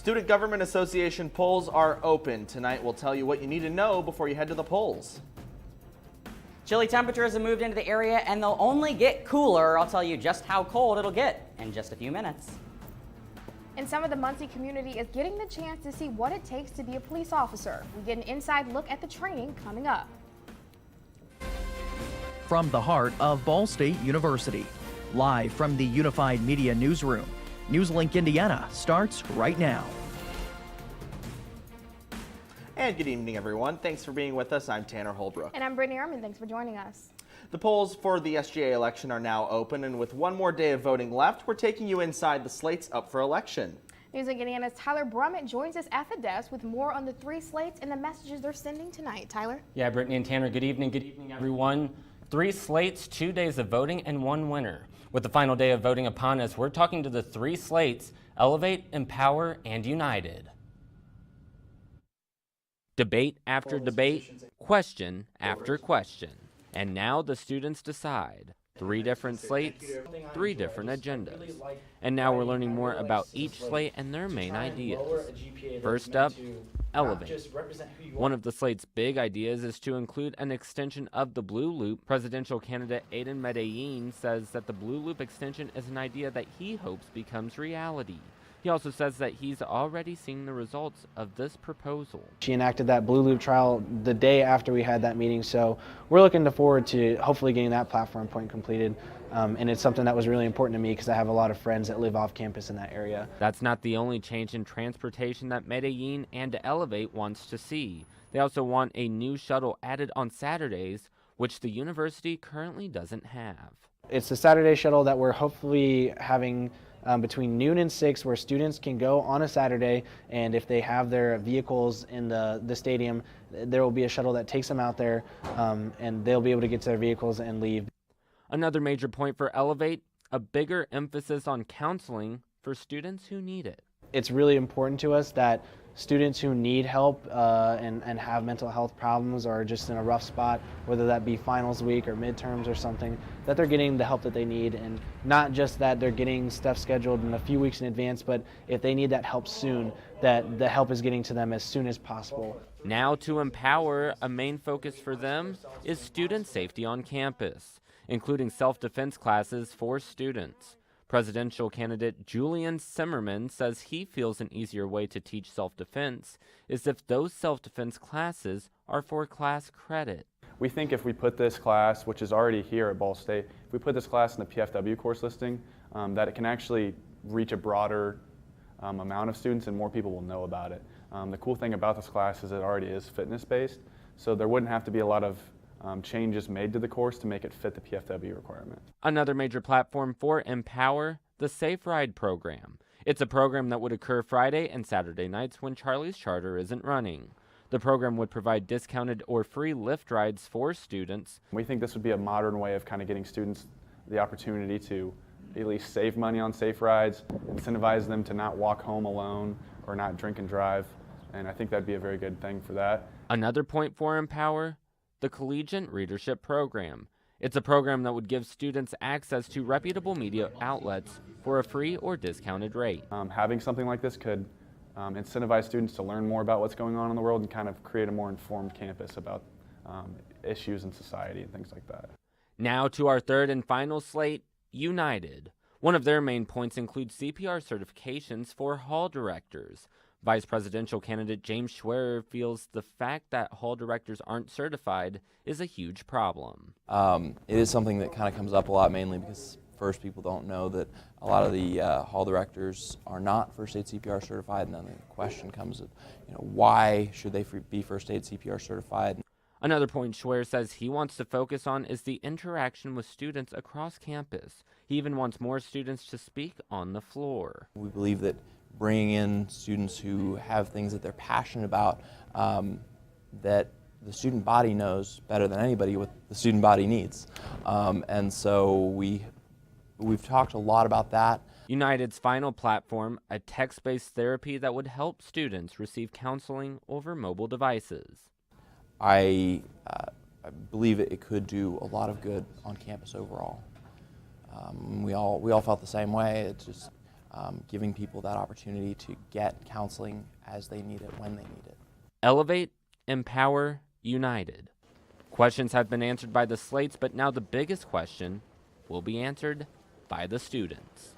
Student Government Association polls are open. Tonight we'll tell you what you need to know before you head to the polls. Chilly temperatures have moved into the area and they'll only get cooler. I'll tell you just how cold it'll get in just a few minutes. And some of the Muncie community is getting the chance to see what it takes to be a police officer. We get an inside look at the training coming up. From the heart of Ball State University, live from the Unified Media Newsroom, NewsLink Indiana starts right now. And good evening, everyone. Thanks for being with us. I'm Tanner Holbrook. And I'm Brittany Arman. Thanks for joining us. The polls for the SGA election are now open, and with one more day of voting left, we're taking you inside the slates up for election. NewsLink Indiana's Tyler Brummett joins us at the desk with more on the 3 slates and the messages they're sending tonight. Tyler? Yeah, Brittany and Tanner, good evening. Good evening, everyone. 3 slates, 2 days of voting, and 1 winner. With the final day of voting upon us, we're talking to the 3 slates, Elevate, Empower, and United. Debate after debate, question after question. And now the students decide. 3 different slates, 3 different agendas. And now we're learning more about each slate and their main ideas. First up, Elevate. One of the slate's big ideas is to include an extension of the Blue Loop. Presidential candidate Aiden Medellin says that the Blue Loop extension is an idea that he hopes becomes reality. He also says that he's already seen the results of this proposal. She enacted that Blue Loop trial the day after we had that meeting, so we're looking forward to hopefully getting that platform point completed. And it's something that was really important to me because I have a lot of friends that live off campus in that area. That's not the only change in transportation that Medellin and Elevate wants to see. They also want a new shuttle added on Saturdays, which the university currently doesn't have. It's the Saturday shuttle that we're hopefully having between noon and 6, where students can go on a Saturday, and if they have their vehicles in the stadium, there will be a shuttle that takes them out there, and they'll be able to get to their vehicles and leave. Another major point for Elevate, a bigger emphasis on counseling for students who need it. It's really important to us that students who need help and have mental health problems or just in a rough spot, whether that be finals week or midterms or something, that they're getting the help that they need, and not just that they're getting stuff scheduled in a few weeks in advance, but if they need that help soon, that the help is getting to them as soon as possible. Now to Empower, a main focus for them is student safety on campus, including self-defense classes for students. Presidential candidate Julian Simmerman says he feels an easier way to teach self-defense is if those self-defense classes are for class credit. We think if we put this class, which is already here at Ball State, if we put this class in the PFW course listing, that it can actually reach a broader amount of students and more people will know about it. The cool thing about this class is it already is fitness-based, so there wouldn't have to be a lot of changes made to the course to make it fit the PFW requirement. Another major platform for Empower, the Safe Ride program. It's a program that would occur Friday and Saturday nights when Charlie's Charter isn't running. The program would provide discounted or free Lyft rides for students. We think this would be a modern way of kind of getting students the opportunity to at least save money on safe rides, incentivize them to not walk home alone or not drink and drive, and I think that'd be a very good thing for that. Another point for Empower, the Collegiate Readership Program. It's a program that would give students access to reputable media outlets for a free or discounted rate. Having something like this could incentivize students to learn more about what's going on in the world and kind of create a more informed campus about issues in society and things like that. Now to our third and final slate, United. One of their main points includes CPR certifications for hall directors. Vice presidential candidate James Schwerer feels the fact that hall directors aren't certified is a huge problem. It is something that kind of comes up a lot, mainly because first people don't know that a lot of the hall directors are not first aid CPR certified, and then the question comes of, why should they be first aid CPR certified? Another point Schwerer says he wants to focus on is the interaction with students across campus. He even wants more students to speak on the floor. We believe that bringing in students who have things that they're passionate about, that the student body knows better than anybody what the student body needs. And so we've talked a lot about that. United's final platform, a text-based therapy that would help students receive counseling over mobile devices. I believe it could do a lot of good on campus overall. We all felt the same way. It's just giving people that opportunity to get counseling as they need it, when they need it. Elevate, empower, united. Questions have been answered by the slates, but now the biggest question will be answered by the students.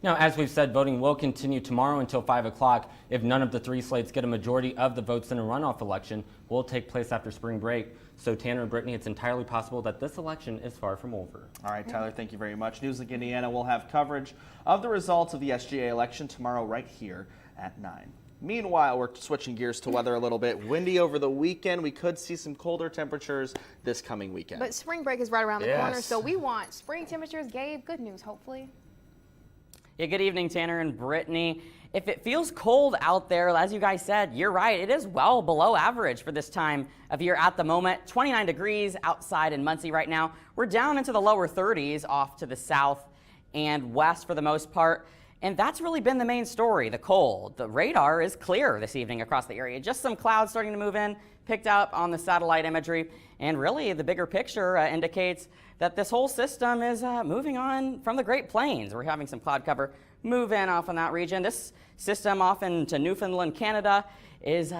Now, as we've said, voting will continue tomorrow until 5 o'clock. If none of the three slates get a majority of the votes in a runoff election, will take place after spring break. So, Tanner and Brittany, it's entirely possible that this election is far from over. All right, Tyler, thank you very much. NewsLink Indiana will have coverage of the results of the SGA election tomorrow right here at 9. Meanwhile, we're switching gears to weather a little bit. Windy over the weekend. We could see some colder temperatures this coming weekend. But spring break is right around the corner, so we want spring temperatures. Gabe, good news, hopefully. Yeah, good evening, Tanner and Brittany. If it feels cold out there, as you guys said, you're right. It is well below average for this time of year at the moment. 29 degrees outside in Muncie right now. We're down into the lower 30s off to the south and west for the most part. And that's really been the main story, the cold. The radar is clear this evening across the area. Just some clouds starting to move in, picked up on the satellite imagery. And really, the bigger picture indicates that this whole system is moving on from the Great Plains. We're having some cloud cover move in off in that region. This system off into Newfoundland, Canada is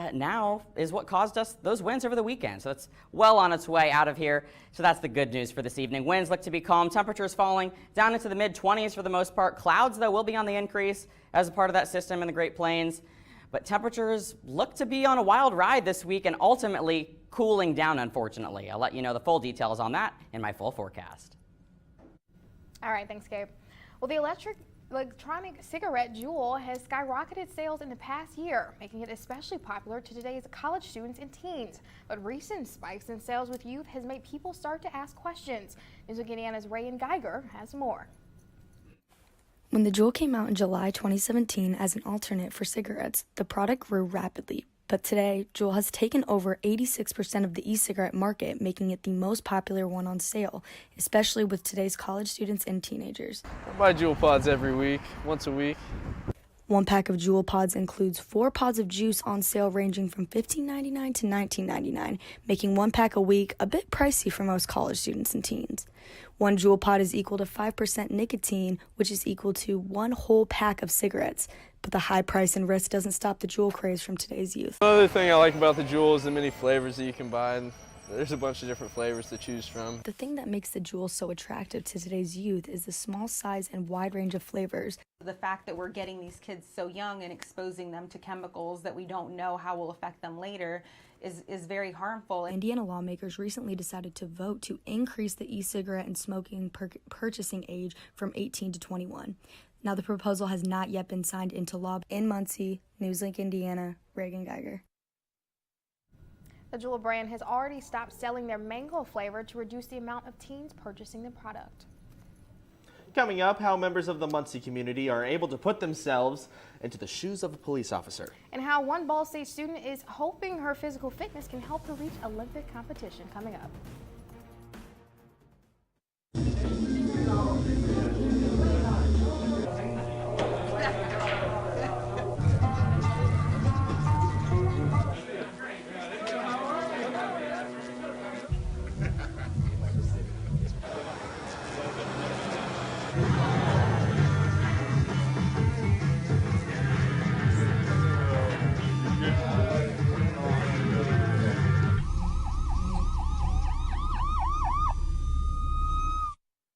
what caused us those winds over the weekend. So it's well on its way out of here. So that's the good news for this evening. Winds look to be calm. Temperatures falling down into the mid-20s for the most part. Clouds, though, will be on the increase as a part of that system in the Great Plains. But temperatures look to be on a wild ride this week and ultimately cooling down, unfortunately. I'll let you know the full details on that in my full forecast. All right, thanks, Gabe. Well, the electronic cigarette Juul has skyrocketed sales in the past year, making it especially popular to today's college students and teens. But recent spikes in sales with youth has made people start to ask questions. NewsLink Indiana's Rayan Geiger has more. When the Juul came out in July 2017 as an alternate for cigarettes, the product grew rapidly. But today, Juul has taken over 86% of the e-cigarette market, making it the most popular one on sale, especially with today's college students and teenagers. I buy Juul pods every week, once a week. One pack of Juul pods includes 4 pods of juice on sale ranging from $15.99 to $19.99, making 1 pack a week a bit pricey for most college students and teens. 1 Juul pod is equal to 5% nicotine, which is equal to 1 whole pack of cigarettes. But the high price and risk doesn't stop the Juul craze from today's youth. Another thing I like about the Juul is the many flavors that you can buy. And there's a bunch of different flavors to choose from. The thing that makes the Juul so attractive to today's youth is the small size and wide range of flavors. The fact that we're getting these kids so young and exposing them to chemicals that we don't know how will affect them later is very harmful. Indiana lawmakers recently decided to vote to increase the e-cigarette and smoking purchasing age from 18 to 21. Now, the proposal has not yet been signed into law. In Muncie, NewsLink Indiana, Rayan Geiger. The Juul brand has already stopped selling their mango flavor to reduce the amount of teens purchasing the product. Coming up, how members of the Muncie community are able to put themselves into the shoes of a police officer. And how one Ball State student is hoping her physical fitness can help her reach Olympic competition. Coming up.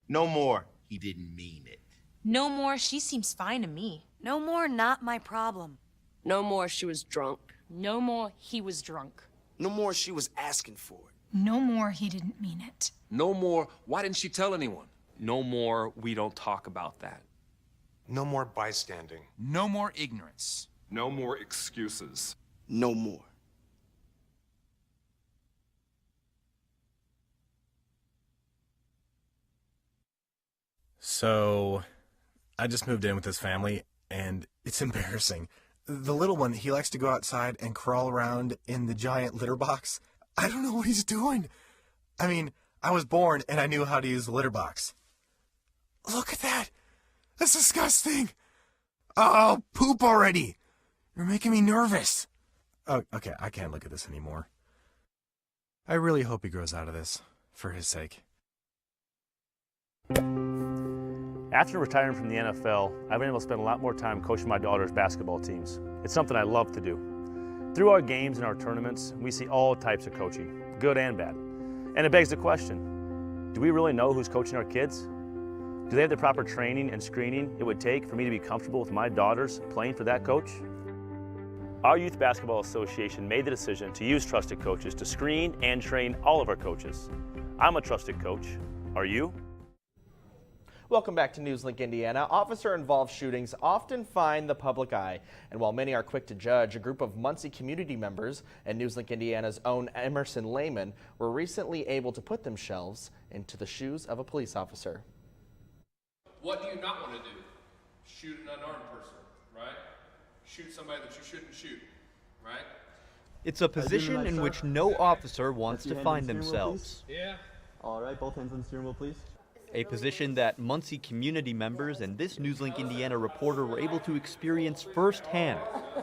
No more, he didn't mean it. No more, she seems fine to me. No more, not my problem. No more, she was drunk. No more, he was drunk. No more, she was asking for it. No more, he didn't mean it. No more, why didn't she tell anyone? No more, we don't talk about that. No more bystanding. No more ignorance. No more excuses. No more. So, I just moved in with this family, and it's embarrassing. The little one, he likes to go outside and crawl around in the giant litter box. I don't know what he's doing. I mean, I was born and I knew how to use the litter box. Look at that! That's disgusting! Oh, poop already! You're making me nervous. Oh, okay, I can't look at this anymore. I really hope he grows out of this, for his sake. After retiring from the NFL, I've been able to spend a lot more time coaching my daughter's basketball teams. It's something I love to do. Through our games and our tournaments, we see all types of coaching, good and bad. And it begs the question, do we really know who's coaching our kids? Do they have the proper training and screening it would take for me to be comfortable with my daughters playing for that coach? Our Youth Basketball Association made the decision to use trusted coaches to screen and train all of our coaches. I'm a trusted coach. Are you? Welcome back to NewsLink Indiana. Officer-involved shootings often find the public eye, and while many are quick to judge, a group of Muncie community members and NewsLink Indiana's own Emerson Lehman were recently able to put themselves into the shoes of a police officer. What do you not want to do? Shoot an unarmed person, right? Shoot somebody that you shouldn't shoot, right? It's a position in which no officer wants to find themselves. Yeah. All right, both hands on the steering wheel, please. A position that Muncie community members and this NewsLink Indiana reporter were able to experience firsthand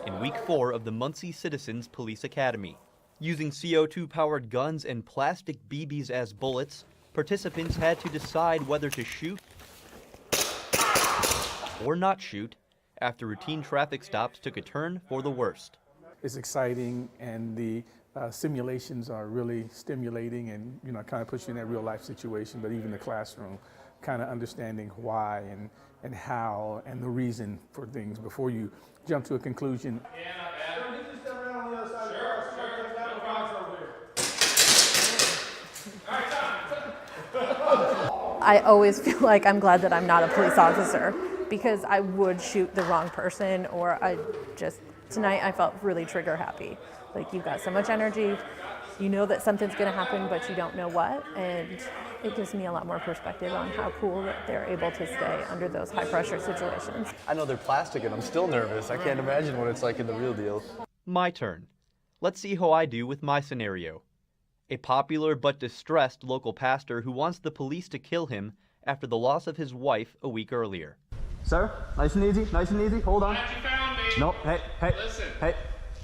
in week 4 of the Muncie Citizens Police Academy. Using CO2-powered guns and plastic BBs as bullets, participants had to decide whether to shoot or not shoot after routine traffic stops took a turn for the worst. It's exciting, and the simulations are really stimulating, and kind of puts you in that real life situation. But even the classroom, kind of understanding why and how and the reason for things before you jump to a conclusion. I always feel like I'm glad that I'm not a police officer, because I would shoot the wrong person, or tonight I felt really trigger happy. Like, you've got so much energy, you know that something's gonna happen, but you don't know what, and it gives me a lot more perspective on how cool that they're able to stay under those high pressure situations. I know they're plastic and I'm still nervous. I can't imagine what it's like in the real deal. My turn. Let's see how I do with my scenario. A popular but distressed local pastor who wants the police to kill him after the loss of his wife a week earlier. Sir, nice and easy, nice and easy. Hold on. Glad you found me. Nope, hey. Listen. Hey,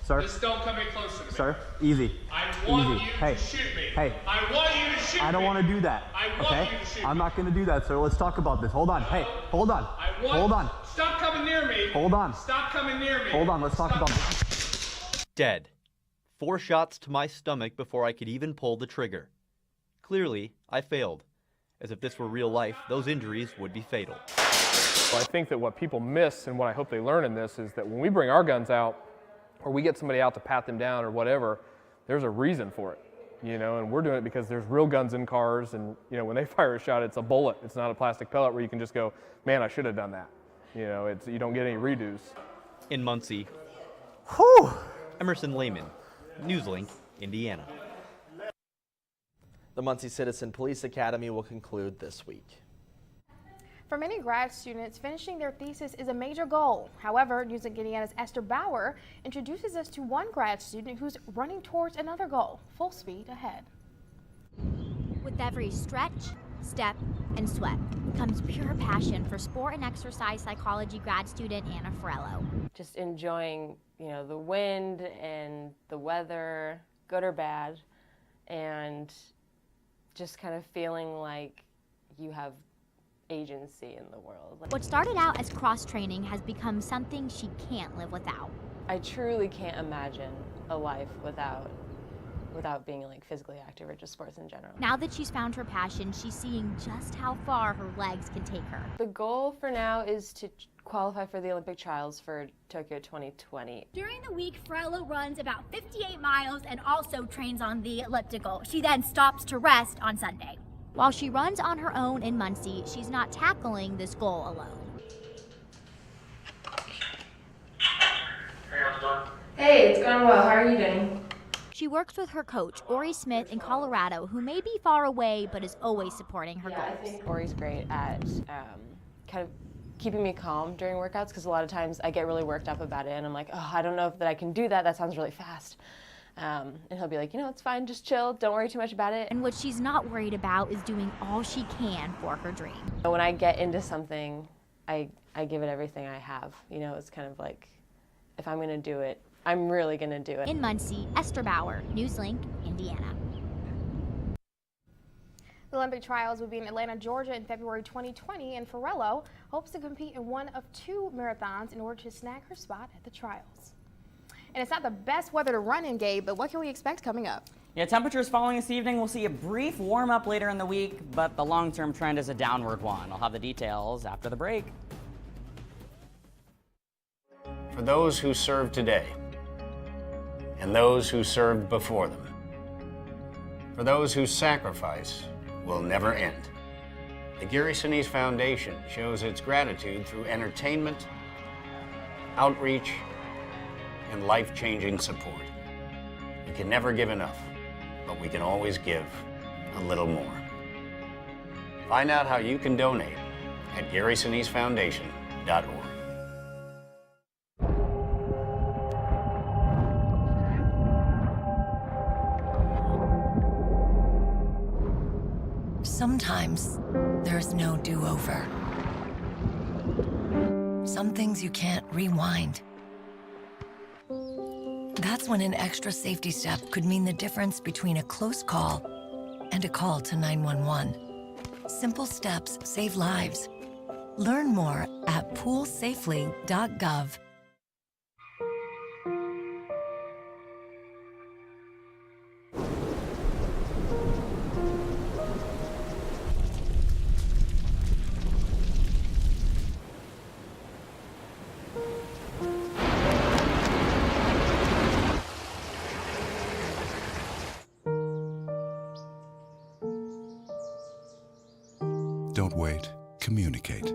sir. Just don't come any closer to me. Sir, easy. I want easy. you Hey. to shoot me. Hey. I want you to shoot me. I don't want to do that. I want okay? you to shoot I'm me. not going to do that, sir. Let's talk about this. Hold on. Hey, hold on. Hold on. Stop coming near me. Hold on. Stop coming near me. Hold on. Let's talk about this. Dead. 4 shots to my stomach before I could even pull the trigger. Clearly, I failed, as if this were real life, those injuries would be fatal. Well, I think that what people miss, and what I hope they learn in this, is that when we bring our guns out, or we get somebody out to pat them down or whatever, there's a reason for it, and we're doing it because there's real guns in cars, and when they fire a shot, it's a bullet. It's not a plastic pellet where you can just go, man, I should have done that. You don't get any redos. In Muncie, Emerson Lehman, NewsLink, Indiana. The Muncie Citizen Police Academy will conclude this week. For many grad students, finishing their thesis is a major goal. However, NewsLink Indiana's Esther Bauer introduces us to one grad student who's running towards another goal. Full speed ahead. With every stretch, step, and sweat comes pure passion for sport and exercise psychology grad student Anna Farello. Just enjoying, the wind and the weather, good or bad, and just kind of feeling like you have agency in the world. What started out as cross-training has become something she can't live without. I truly can't imagine a life without being physically active or just sports in general. Now that she's found her passion, she's seeing just how far her legs can take her. The goal for now is to qualify for the Olympic trials for Tokyo 2020. During the week, Farello runs about 58 miles and also trains on the elliptical. She then stops to rest on Sunday. While she runs on her own in Muncie, she's not tackling this goal alone. Hey, it's going well. How are you doing? She works with her coach, Ori Smith, in Colorado, who may be far away but is always supporting her goals. I think Ori's great at kind of keeping me calm during workouts, because a lot of times I get really worked up about it and I'm like, oh, I don't know if I can do that. That sounds really fast. And he'll be like, it's fine, just chill, don't worry too much about it. And what she's not worried about is doing all she can for her dream. When I get into something, I give it everything I have. It's kind of like, if I'm gonna do it, I'm really gonna do it. In Muncie, Esther Bauer, NewsLink, Indiana. The Olympic trials will be in Atlanta, Georgia in February 2020, and Farello hopes to compete in one of 2 marathons in order to snag her spot at the trials. And it's not the best weather to run in, Gabe, but what can we expect coming up? Yeah, temperatures falling this evening. We'll see a brief warm up later in the week, but the long-term trend is a downward one. I'll have the details after the break. For those who serve today, and those who served before them, for those whose sacrifice will never end, the Gary Sinise Foundation shows its gratitude through entertainment, outreach, and life-changing support. We can never give enough, but we can always give a little more. Find out how you can donate at GarySiniseFoundation.org. Sometimes there's no do-over. Some things you can't rewind. That's when an extra safety step could mean the difference between a close call and a call to 911. Simple steps save lives. Learn more at poolsafely.gov. Don't wait. Communicate.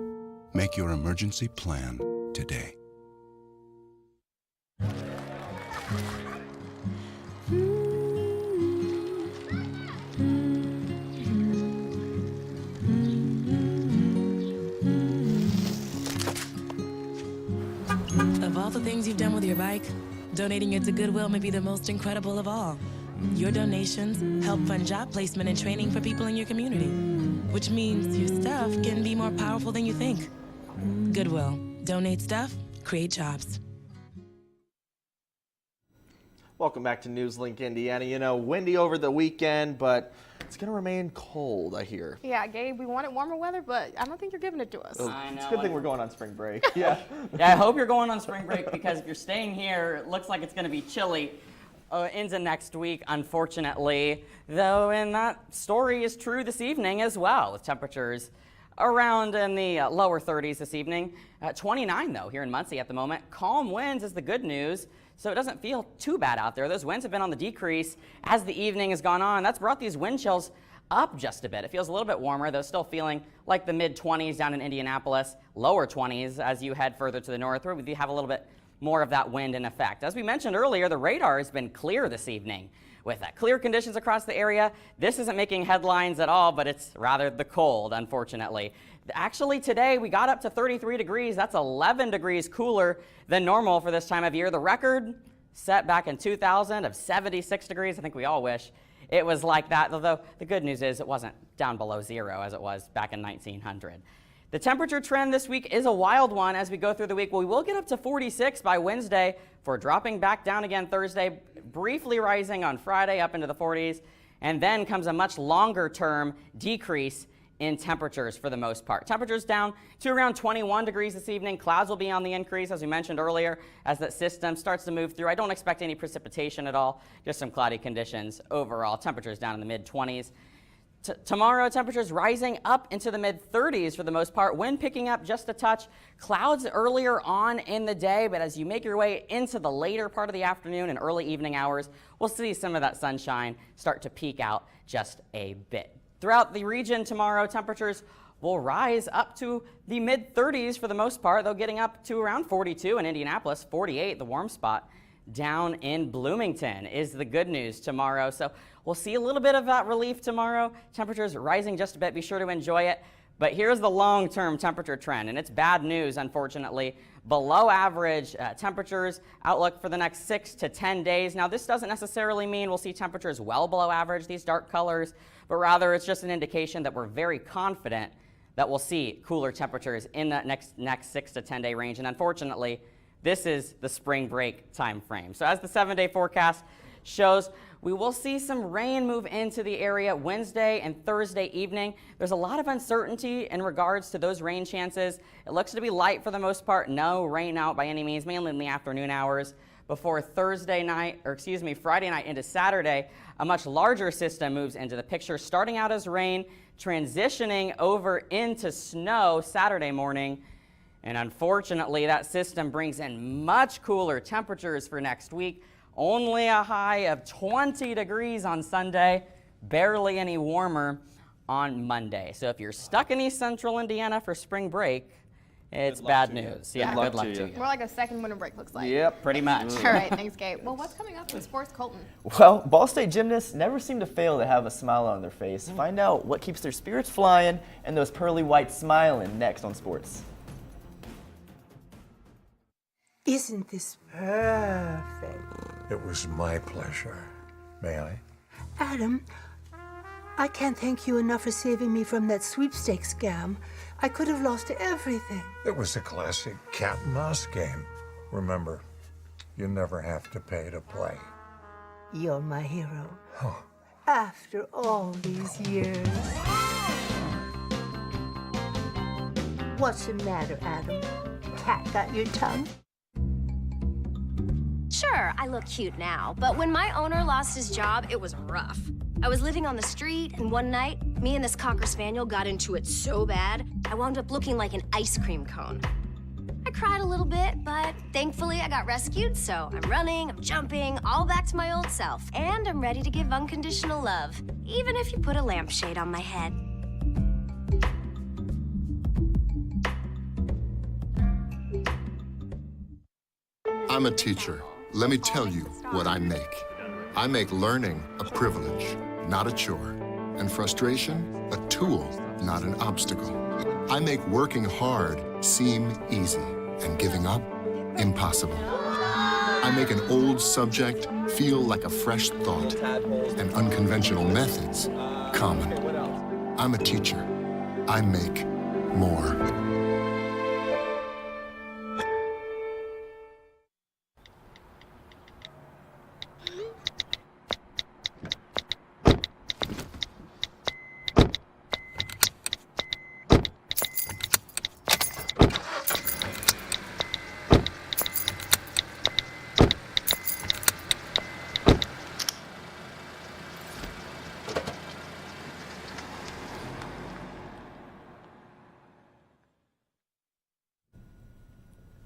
Make your emergency plan today. Of all the things you've done with your bike, donating it to Goodwill may be the most incredible of all. Your donations help fund job placement and training for people in your community, which means your stuff can be more powerful than you think. Goodwill. Donate stuff, create jobs. Welcome back to NewsLink Indiana. You know, windy over the weekend, but it's going to remain cold, I hear. Yeah, Gabe, we wanted warmer weather, but I don't think you're giving it to us. I know. It's a good thing we're going on spring break. Yeah. Yeah, I hope you're going on spring break because if you're staying here, it looks like it's going to be chilly into next week, unfortunately. Though, and that story is true this evening as well, with temperatures around in the lower 30s this evening. 29, though, here in Muncie at the moment. Calm winds is the good news, so it doesn't feel too bad out there. Those winds have been on the decrease as the evening has gone on. That's brought these wind chills up just a bit. It feels a little bit warmer, though still feeling like the mid-20s down in Indianapolis, lower 20s as you head further to the north, where we have a little bit more of that wind in effect. As we mentioned earlier, the radar has been clear this evening. With clear conditions across the area, this isn't making headlines at all, but it's rather the cold, unfortunately. Actually, today we got up to 33 degrees. That's 11 degrees cooler than normal for this time of year. The record set back in 2000 of 76 degrees. I think we all wish it was like that, although the good news is it wasn't down below zero as it was back in 1900. The temperature trend this week is a wild one as we go through the week. Well, we will get up to 46 by Wednesday before dropping back down again Thursday, briefly rising on Friday up into the 40s, and then comes a much longer term decrease in temperatures for the most part. Temperatures down to around 21 degrees this evening. Clouds will be on the increase, as we mentioned earlier, as that system starts to move through. I don't expect any precipitation at all, just some cloudy conditions overall. Temperatures down in the mid-20s. Tomorrow, temperatures rising up into the mid-30s for the most part. Wind picking up just a touch. Clouds earlier on in the day, but as you make your way into the later part of the afternoon and early evening hours, we'll see some of that sunshine start to peek out just a bit. Throughout the region tomorrow, temperatures will rise up to the mid-30s for the most part, though getting up to around 42 in Indianapolis, 48, the warm spot. Down in Bloomington is the good news tomorrow. So we'll see a little bit of that relief tomorrow. Temperatures rising just a bit. Be sure to enjoy it. But here's the long-term temperature trend, and it's bad news, unfortunately. Below average temperatures outlook for the next 6 to 10 days. Now, this doesn't necessarily mean we'll see temperatures well below average, these dark colors, but rather it's just an indication that we're very confident that we'll see cooler temperatures in that next 6 to 10 day range. And unfortunately, this is the spring break time frame. So as the 7-day forecast shows we will see some rain move into the area Wednesday and Thursday evening. There's a lot of uncertainty in regards to those rain chances. It looks to be light for the most part. No rain out by any means, mainly in the afternoon hours. Before Friday night into Saturday, a much larger system moves into the picture, starting out as rain, transitioning over into snow Saturday morning. And unfortunately, that system brings in much cooler temperatures for next week. Only a high of 20 degrees on Sunday, barely any warmer on Monday. So if you're stuck in East Central Indiana for spring break, it's bad news. Yeah, good luck to you. More like a second winter break looks like. Yep, pretty much. All right, thanks, Gabe. Well, what's coming up in sports, Colton? Well, Ball State gymnasts never seem to fail to have a smile on their face. Find out what keeps their spirits flying and those pearly whites smiling next on Sports. Isn't this perfect? It was my pleasure. May I? Adam, I can't thank you enough for saving me from that sweepstakes scam. I could have lost everything. It was a classic cat and mouse game. Remember, you never have to pay to play. You're my hero. After all these years. What's the matter, Adam? Cat got your tongue? Sure, I look cute now, but when my owner lost his job, it was rough. I was living on the street, and one night, me and this Cocker Spaniel got into it so bad, I wound up looking like an ice cream cone. I cried a little bit, but thankfully I got rescued, so I'm running, I'm jumping, all back to my old self. And I'm ready to give unconditional love, even if you put a lampshade on my head. I'm a teacher. Let me tell you what I make. I make learning a privilege, not a chore, and frustration a tool, not an obstacle. I make working hard seem easy and giving up impossible. I make an old subject feel like a fresh thought and unconventional methods common. I'm a teacher. I make more.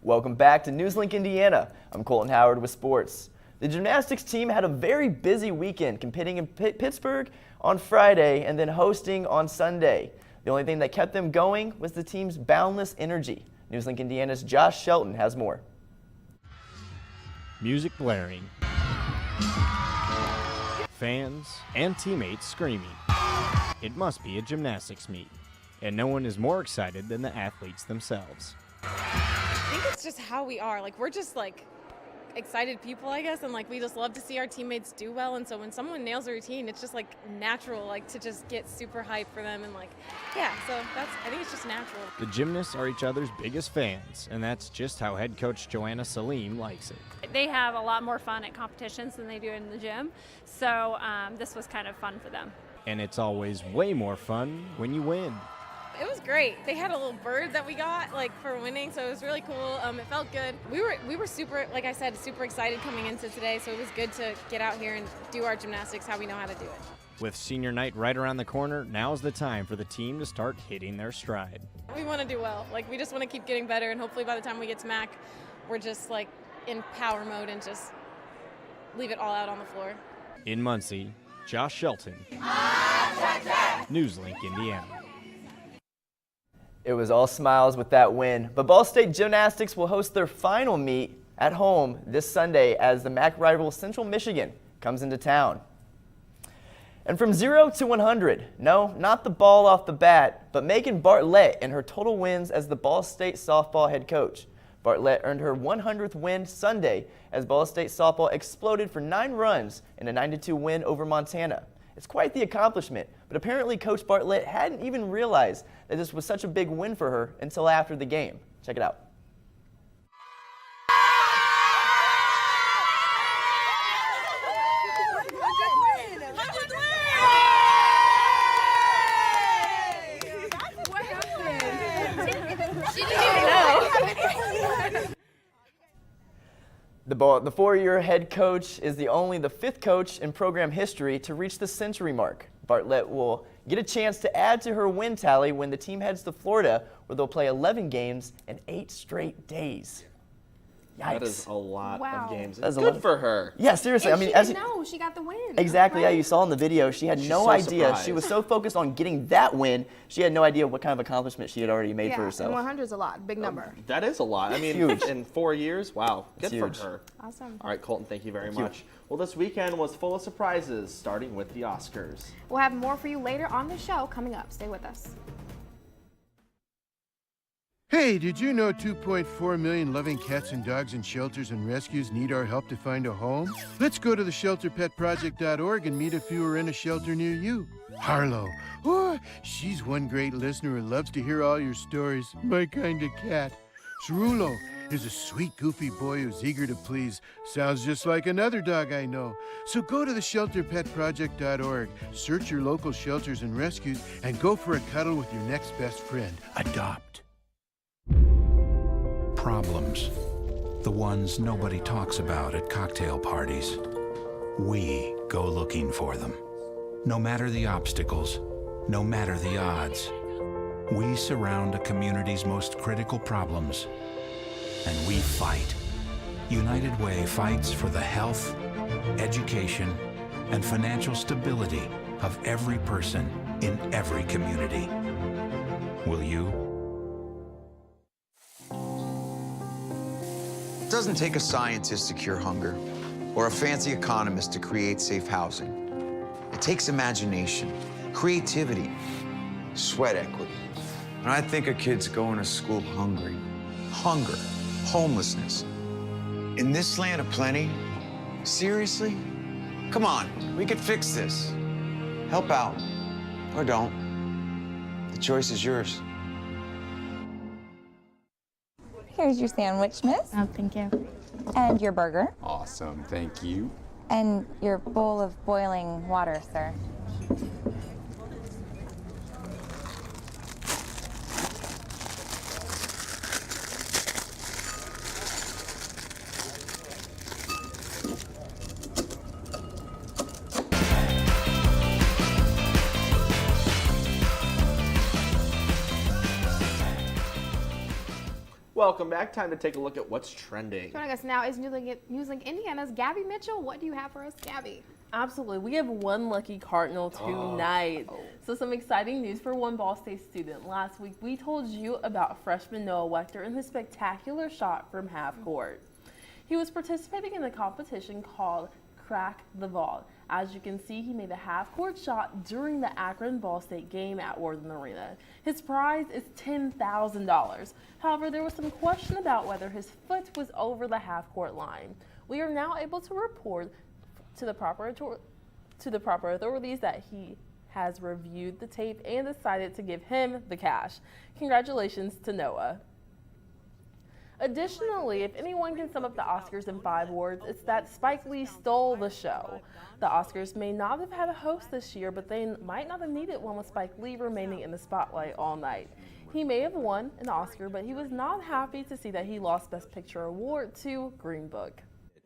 Welcome back to NewsLink Indiana. I'm Colton Howard with sports. The gymnastics team had a very busy weekend, competing in Pittsburgh on Friday and then hosting on Sunday. The only thing that kept them going was the team's boundless energy. NewsLink Indiana's Josh Shelton has more. Music blaring. Fans and teammates screaming. It must be a gymnastics meet, and no one is more excited than the athletes themselves. I think it's just how we are. Like, we're just like excited people, I guess, and like we just love to see our teammates do well. And so when someone nails a routine, it's just like natural, like to just get super hyped for them and like, yeah. So I think it's just natural. The gymnasts are each other's biggest fans, and that's just how head coach Joanna Salim likes it. They have a lot more fun at competitions than they do in the gym, so this was kind of fun for them. And it's always way more fun when you win. It was great. They had a little bird that we got like for winning, so it was really cool. It felt good. We were super, like I said, super excited coming into today, so it was good to get out here and do our gymnastics how we know how to do it. With senior night right around the corner, now's the time for the team to start hitting their stride. We want to do well. Like, we just want to keep getting better, and hopefully by the time we get to MAC, we're just like in power mode and just leave it all out on the floor. In Muncie, Josh Shelton, NewsLink, Indiana. It was all smiles with that win, but Ball State Gymnastics will host their final meet at home this Sunday as the MAC rival Central Michigan comes into town. And from 0 to 100, no, not the ball off the bat, but Megan Bartlett and her total wins as the Ball State softball head coach. Bartlett earned her 100th win Sunday as Ball State softball exploded for 9 runs in a 9-2 win over Montana. It's quite the accomplishment, but apparently Coach Bartlett hadn't even realized that this was such a big win for her until after the game. Check it out. The four-year head coach is the fifth coach in program history to reach the century mark. Bartlett will get a chance to add to her win tally when the team heads to Florida, where they'll play 11 games in 8 straight days. Yikes. That is a lot of games. That's Good for her. Yeah, seriously. And I mean, she didn't know she got the win. Exactly. Right? Yeah, you saw in the video. She had She's no so idea. surprised. She was so focused on getting that win, she had no idea what kind of accomplishment she had already made for herself. And 100 is a lot. Big number. That is a lot. I mean, Huge. in 4 years, wow. Good It's for huge. her. Awesome. All right, Colton, thank you very Thank you. much. Well, this weekend was full of surprises, starting with the Oscars. We'll have more for you later on the show coming up. Stay with us. Hey, did you know 2.4 million loving cats and dogs in shelters and rescues need our help to find a home? Let's go to theshelterpetproject.org and meet if you are in a shelter near you. Harlow, oh, she's one great listener who loves to hear all your stories. My kind of cat. Cerulo is a sweet, goofy boy who's eager to please. Sounds just like another dog I know. So go to theshelterpetproject.org, search your local shelters and rescues, and go for a cuddle with your next best friend. Adopt. Problems. The ones nobody talks about at cocktail parties. We go looking for them. No matter the obstacles, no matter the odds, we surround a community's most critical problems, and we fight. United Way fights for the health, education, and financial stability of every person in every community. Will you? It doesn't take a scientist to cure hunger or a fancy economist to create safe housing. It takes imagination, creativity, sweat equity. And I think of kids going to school hungry. Hunger, homelessness. In this land of plenty, seriously? Come on, we could fix this. Help out, or don't. The choice is yours. Here's your sandwich, miss. Oh, thank you. And your burger. Awesome, thank you. And your bowl of boiling water, sir. Welcome back. Time to take a look at what's trending. Joining us now is NewsLink Indiana's Gabby Mitchell. What do you have for us, Gabby? Absolutely. We have one lucky Cardinal tonight. So some exciting news for one Ball State student. Last week, we told you about freshman Noah Wechter and his spectacular shot from half court. He was participating in a competition called Crack the Vault. As you can see, he made a half-court shot during the Akron Ball State game at Worthen Arena. His prize is $10,000. However, there was some question about whether his foot was over the half-court line. We are now able to report to the proper authorities that he has reviewed the tape and decided to give him the cash. Congratulations to Noah. Additionally, if anyone can sum up the Oscars in 5 words, it's that Spike Lee stole the show. The Oscars may not have had a host this year, but they might not have needed one with Spike Lee remaining in the spotlight all night. He may have won an Oscar, but he was not happy to see that he lost Best Picture award to Green Book.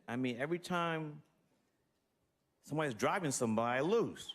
I mean, every time somebody's driving somebody, I lose.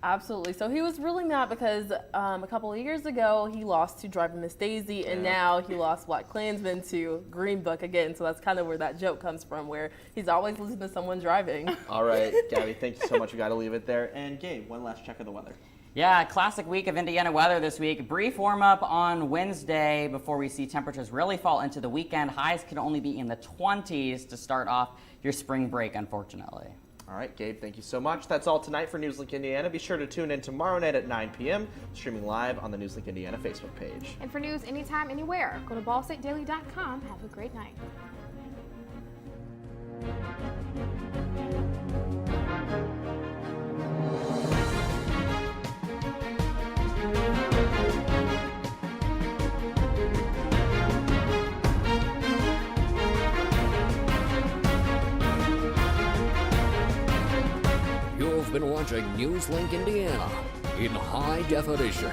Absolutely. So he was really mad because a couple of years ago he lost to Driving Miss Daisy, and now he lost Black Klansman to Green Book again. So that's kind of where that joke comes from, where he's always listening to someone driving. All right, Gabby, thank you so much. We got to leave it there. And Gabe, one last check of the weather. Yeah, classic week of Indiana weather this week. Brief warm-up on Wednesday before we see temperatures really fall into the weekend. Highs could only be in the 20s to start off your spring break, unfortunately. All right, Gabe, thank you so much. That's all tonight for NewsLink Indiana. Be sure to tune in tomorrow night at 9 p.m., streaming live on the NewsLink Indiana Facebook page. And for news anytime, anywhere, go to ballstatedaily.com. Have a great night. You've been watching NewsLink Indiana in high definition.